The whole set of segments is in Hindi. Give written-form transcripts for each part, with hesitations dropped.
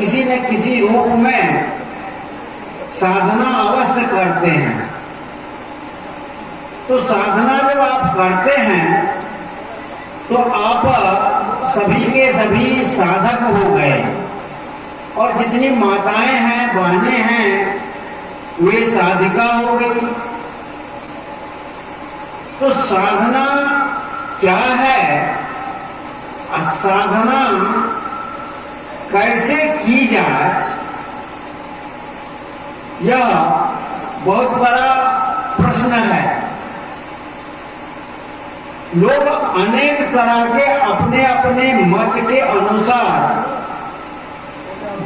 किसी न किसी रूप में साधना अवश्य करते हैं। तो साधना जब आप करते हैं तो आप सभी के सभी साधक हो गए, और जितनी माताएं हैं, बहनें हैं, वे साधिका हो गई। तो साधना क्या है, साधना कैसे की जाए, यह बहुत बड़ा प्रश्न है। लोग अनेक तरह के अपने अपने मत के अनुसार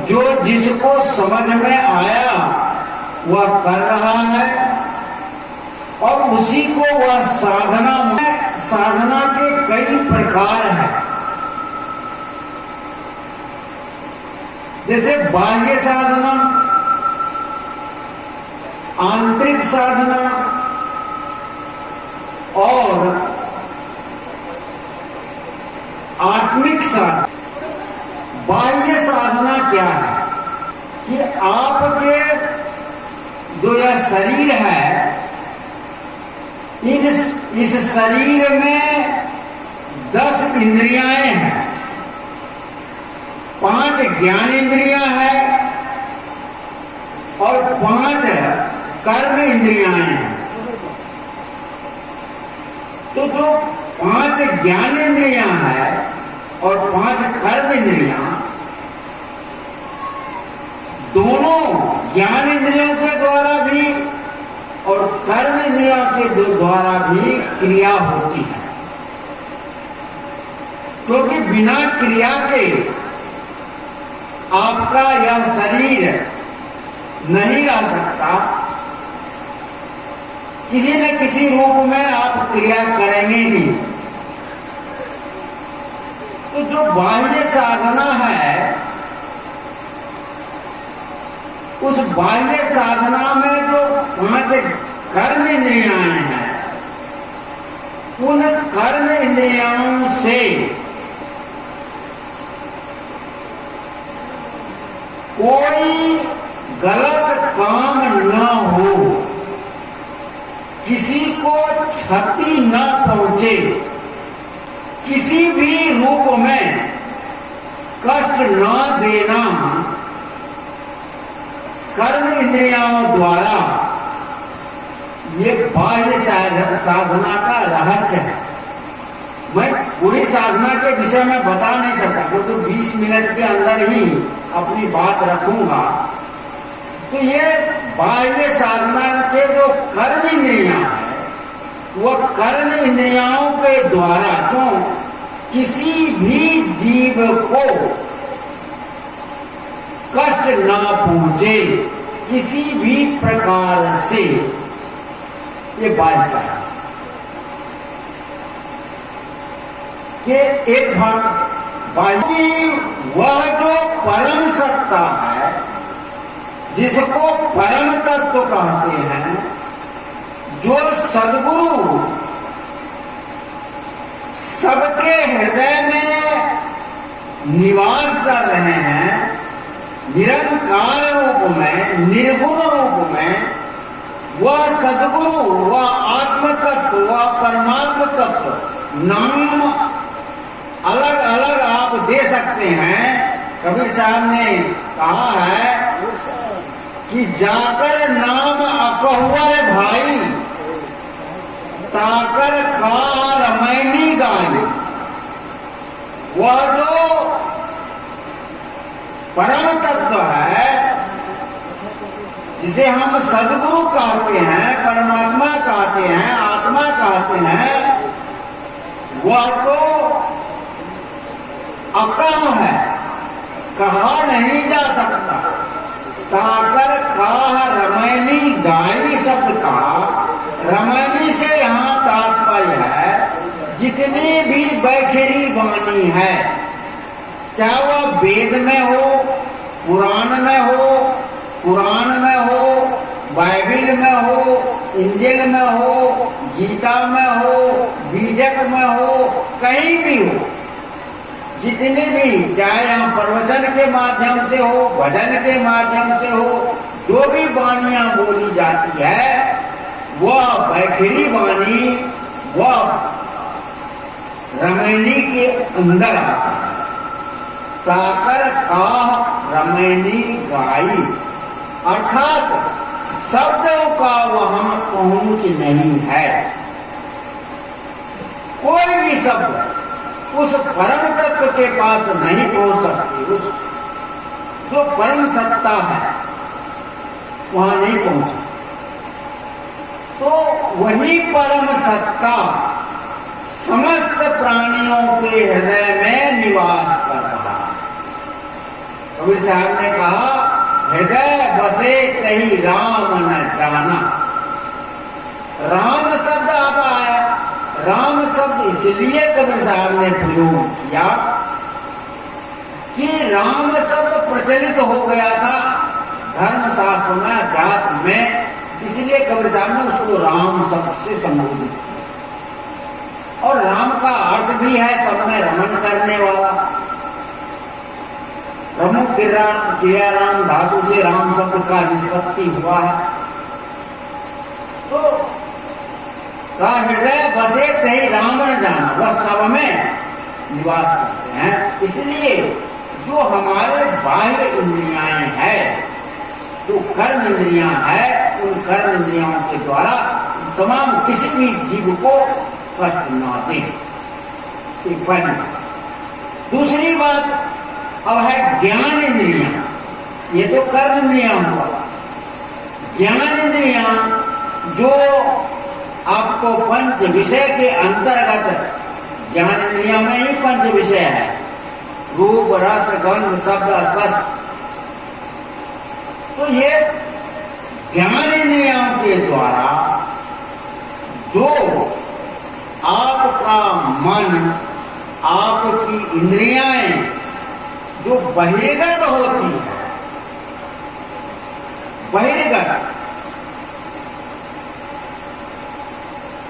जो जिसको समझ में आया वह कर रहा है, और उसी को वह साधना के कई प्रकार हैं। जैसे बाह्य साधना, आंतरिक साधना और आत्मिक साधना। बाह्य साधना क्या है कि आपके जो यह शरीर है, इस शरीर में 10 इंद्रियाएं हैं, 5 ज्ञान इंद्रियां हैं और 5 कर्म इंद्रियां हैं। तो जो 5 ज्ञान इंद्रियां हैं और 5 कर्म इंद्रियां, दोनों ज्ञान इंद्रियों के द्वारा भी और कर्म इंद्रियों के द्वारा भी क्रिया होती है। क्योंकि बिना क्रिया के आपका यह शरीर नहीं रह सकता, किसी न किसी रूप में आप क्रिया करेंगे ही। तो जो बाह्य साधना है, उस बाह्य साधना में जो 5 कर्म इंद्रियां हैं, उन कर्म इंद्रियों से कोई गलत काम न हो, किसी को क्षति न पहुंचे, किसी भी रूप में कष्ट न देना कर्म इंद्रियों द्वारा, ये बाह्य साधना का रहस्य है। मैं पूरी साधना के विषय में बता नहीं सकता, क्योंकि 20 मिनट के अंदर ही अपनी बात रखूंगा। तो ये बाह्य साधना के जो कर्म इंद्रियां हैं, वह कर्म इंद्रियों के द्वारा क्यों किसी भी जीव को कष्ट न पहुंचे, किसी भी प्रकार से, ये बाह्य साधना के एक भाग। बाकी वह जो परम सत्ता है, जिसको परम तत्व कहते हैं, जो सद्गुरु सबके हृदय में निवास कर रहे हैं, निरंकार रूप में, निर्गुण रूप में, वह सद्गुरु, वह आत्म तत्व, वह परमात्म तत्व नाम अलग अलग आप दे सकते हैं। कबीर साहब ने कहा है कि जाकर नाम अकहुआ भाई, ताकर कहा रमैनी गाई। वह जो परम तत्व है, जिसे हम सद्गुरु कहते हैं, परमात्मा कहते हैं, आत्मा कहते हैं, वह तो अकह है, कहा नहीं जा सकता। ताकर कहा रमैनी गाई शब्द का, रमैनी से यहाँ तात्पर्य है जितनी भी बैखरी वाणी है, चाहे वह वेद में हो, पुराण में हो, कुरान में हो, बाइबिल में हो, इंजिल में हो, गीता में हो, बीजक में हो, कहीं भी हो, जितने भी, चाहे हम प्रवचन के माध्यम से हो, भजन के माध्यम से हो, जो भी वाणियां बोली जाती है वह बैखरी वाणी, वह रमैनी के अंदर आता है। ताकर काह रमैनी गाई, अर्थात शब्दों का वहां पहुंच नहीं है। कोई भी शब्द उस परम तत्व के पास नहीं पहुंच सकती। उस जो परम सत्ता है वहां नहीं पहुंच। तो वही परम सत्ता समस्त प्राणियों के हृदय में निवास कर रहा है। कबीर साहब ने कहा, हृदय बसे कहीं राम न जाना। राम शब्द आप आया, राम शब्द इसलिए कबीर साहब ने प्रयोग किया कि राम शब्द प्रचलित हो गया था धर्म शास्त्र में, अध्यात्म में, इसलिए कबीर साहब ने उसको राम शब्द से संबोधित किया। और राम का अर्थ भी है सब में रमन करने वाला। रमु क्रिया राम धातु से राम शब्द का निष्पत्ति हुआ है। तो का हृदय बसे कहीं राम न जाना, वह सब में निवास करते हैं। इसलिए जो हमारे बाह्य इंद्रियाएं हैं, जो कर्म इंद्रियां हैं, उन कर्म इंद्रियों के द्वारा तमाम किसी भी जीव को कष्ट न दें। दूसरी बात अब है ज्ञान इंद्रियां। ये तो कर्म इंद्रियां हुआ। ज्ञान इंद्रियां जो आपको पंच विषय के अंतर्गत, ज्ञान इंद्रियां में ही पंच विषय है, रूप रस गंध शब्द स्पर्श। तो ये ज्ञान इंद्रियों के द्वारा जो आपका मन, आपकी इंद्रियां जो बहिर्गत होती है, बहिर्गत,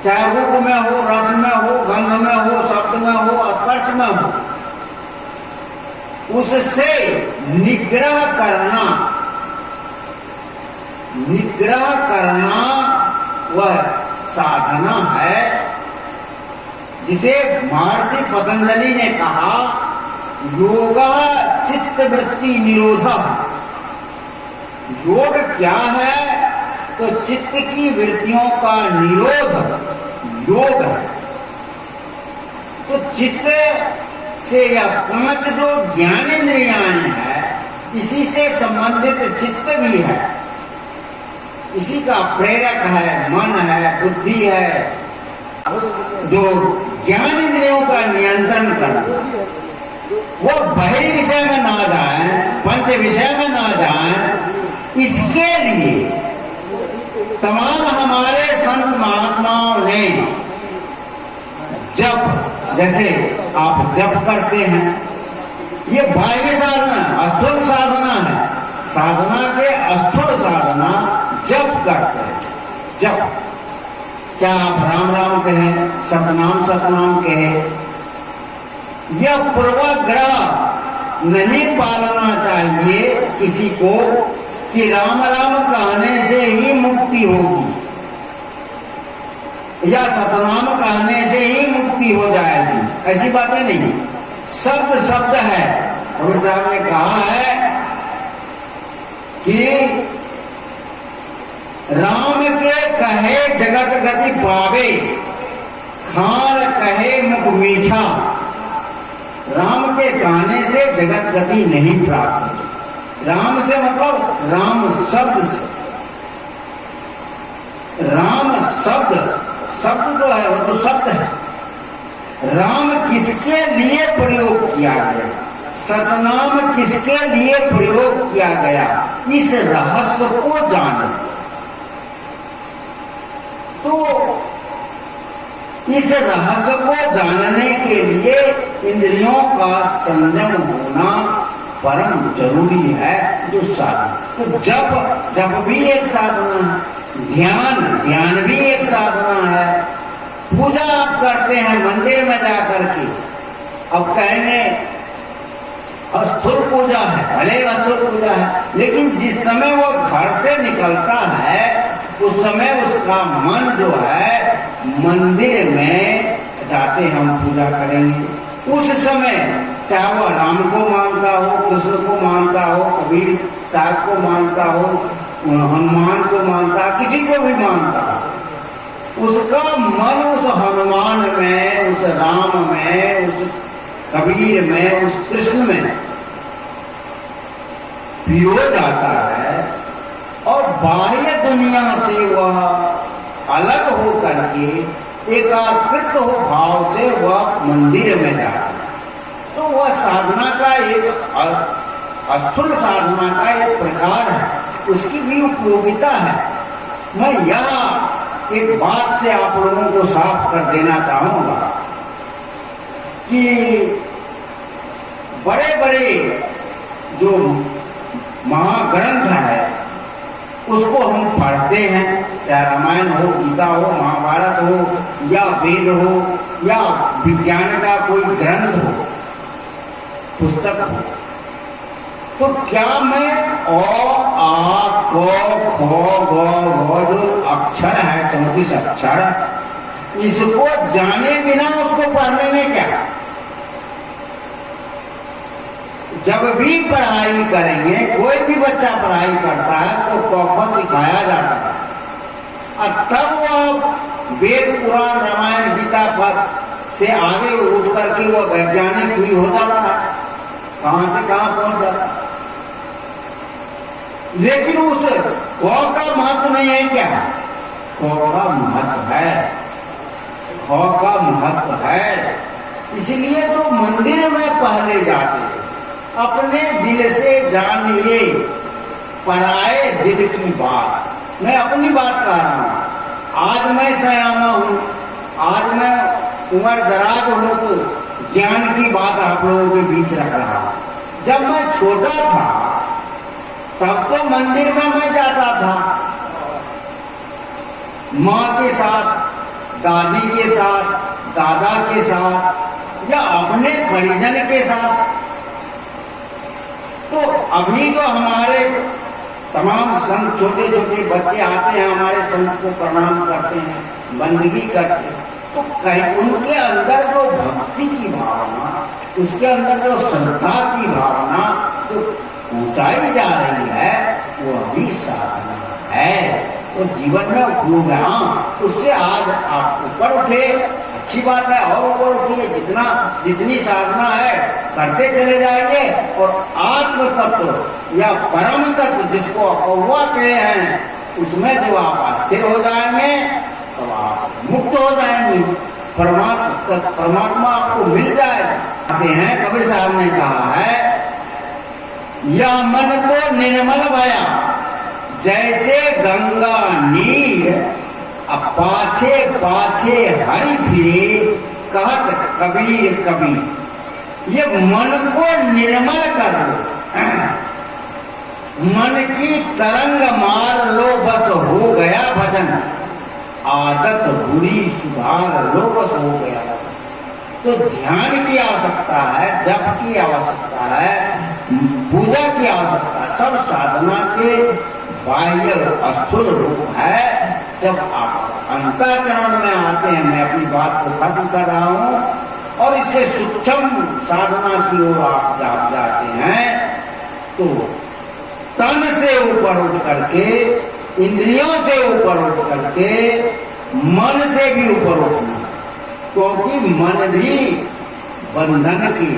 चाहे रूप में हो, रस में हो, गंध में हो, शब्द में हो, स्पर्श में हो, उससे निग्रह करना, निग्रह करना वह साधना है, जिसे महर्षि पतंजलि ने कहा योगा चित्त वृत्ति निरोधा। योग क्या है? तो चित्त की वृत्तियों का निरोध योग है। तो चित्त से या पांच जो ज्ञानेंद्रियां हैं, इसी से संबंधित चित्त भी है, इसी का प्रेरक है, मन है, बुद्धि है, जो ज्ञान इंद्रियों का नियंत्रण कर वो बहिर् विषय में ना जाए, पंच विषय में ना जाए। इसके लिए तमाम हमारे संत महात्माओं ने जप, जैसे आप जप करते हैं, ये बाह्य साधना, स्थूल साधना है। साधना के स्थूल साधना जप करते हैं। जप, क्या आप राम राम कहें, सतनाम सतनाम कहें, यह पूर्वाग्रह नहीं पालना चाहिए किसी को कि राम राम कहने से ही मुक्ति होगी या सतनाम कहने से ही मुक्ति हो जाएगी। ऐसी बातें नहीं। शब्द शब्द है। कबीर साहब ने कहा है कि राम के कहे जगत गति पावे, खान कहे मुख मीठा। राम के कहने से जगत गति नहीं प्राप्त। राम से मतलब राम शब्द से। राम शब्द, शब्द जो है वो तो शब्द है। राम किसके लिए प्रयोग किया गया, सतनाम किसके लिए प्रयोग किया गया, इस रहस्य को जाने। तो इस रहस्य को जानने के लिए इंद्रियों का संयम होना परम जरूरी है। जो साधना, तो जप भी एक साधना है, ध्यान भी एक साधना है। पूजा आप करते हैं मंदिर में जाकर के, अब कहने स्थूल पूजा है, भले स्थूल पूजा है, लेकिन जिस समय वो घर से निकलता है उस समय उसका मन जो है मंदिर में जाते हम पूजा करेंगे। उस समय चाहे वो राम को मानता हो, कृष्ण को मानता हो, कबीर साहब को मानता हो, हनुमान को मानता, किसी को भी मानता हो, उसका मन उस हनुमान में, उस राम में, उस कबीर में, उस कृष्ण में पियो जाता है और बाह्य दुनिया से वह अलग हो करके एकाकृत हो भाव से वह मंदिर में जाता है। तो वह साधना का एक स्थूल साधना का एक प्रकार है, उसकी भी उपयोगिता है। मैं यह एक बात से आप लोगों को साफ कर देना चाहूंगा कि बड़े बड़े जो महाग्रंथ है उसको हम पढ़ते हैं, चाहे रामायण हो, गीता हो, महाभारत हो, या वेद हो, या विज्ञान का कोई ग्रंथ हो, पुस्तक हो, तो क्या मैं अ आ क ख ग घ जो अक्षर है 34 अक्षर, इसको जाने बिना उसको पढ़ने में क्या? जब भी पढ़ाई करेंगे, कोई भी बच्चा पढ़ाई करता है उसको क ख सिखाया जाता है और तब वो वेद पुराण रामायण गीता पर से आगे उठ करके वो वैज्ञानिक भी हो जाता है, कहां से कहां पहुंच जाता है। लेकिन उस क का महत्व नहीं है क्या? क का महत्व है, ख का महत्व है। इसलिए तो मंदिर में पहले जाते हैं, अपने दिल से जानिए पराए दिल की बात। मैं अपनी बात कर रहा हूं, आज मैं सयाना हूं, आज मैं उम्र दराज हूं, तो ज्ञान की बात आप लोगों के बीच रख रहा हूं। जब मैं छोटा था तब तो मंदिर में मैं जाता था, माँ के साथ, दादी के साथ, दादा के साथ, या अपने परिजन के साथ। तो अभी तो हमारे तमाम संत, छोटे छोटे बच्चे आते हैं, हमारे संत को प्रणाम करते हैं, बंदगी करते हैं, तो कहीं उनके अंदर जो भक्ति की भावना, उसके अंदर जो श्रद्धा की भावना जो ऊंचाई जा रही है, वो अभी साधना है और जीवन में उपयोग है। हाँ, उससे आज आप ऊपर उठे, अच्छी बात है, और ऊपर उठिए, जितनी साधना है करते चले जाइए और आत्म तत्व या परम तत्व जिसको अव्वा कहे हैं, उसमें जो आप स्थिर हो जाएंगे तो आप मुक्त हो जाएंगे, परमात्मा आपको मिल जाएगा। कहते हैं, कबीर साहब ने कहा है, यह मन तो निर्मल भया जैसे गंगा नीर, अब पाछे पाछे हरि फिरे कहत कबीर कबीर। ये मन को निर्मल कर लो, मन की तरंग मार लो, बस हो गया भजन, आदत बुरी सुधार लो, बस हो गया। तो ध्यान की आवश्यकता है, जप की आवश्यकता है, पूजा की आवश्यकता है, सब साधना के बाह्य स्थूल रूप है। जब आप अंतःकरण में आते हैं, मैं अपनी बात को खत्म कर रहा हूं, और इससे सूक्ष्म साधना की ओर आप जाते हैं, तो तन से ऊपर उठ करके, इंद्रियों से ऊपर उठ करके, मन से भी ऊपर उठना, क्योंकि मन भी बंधन की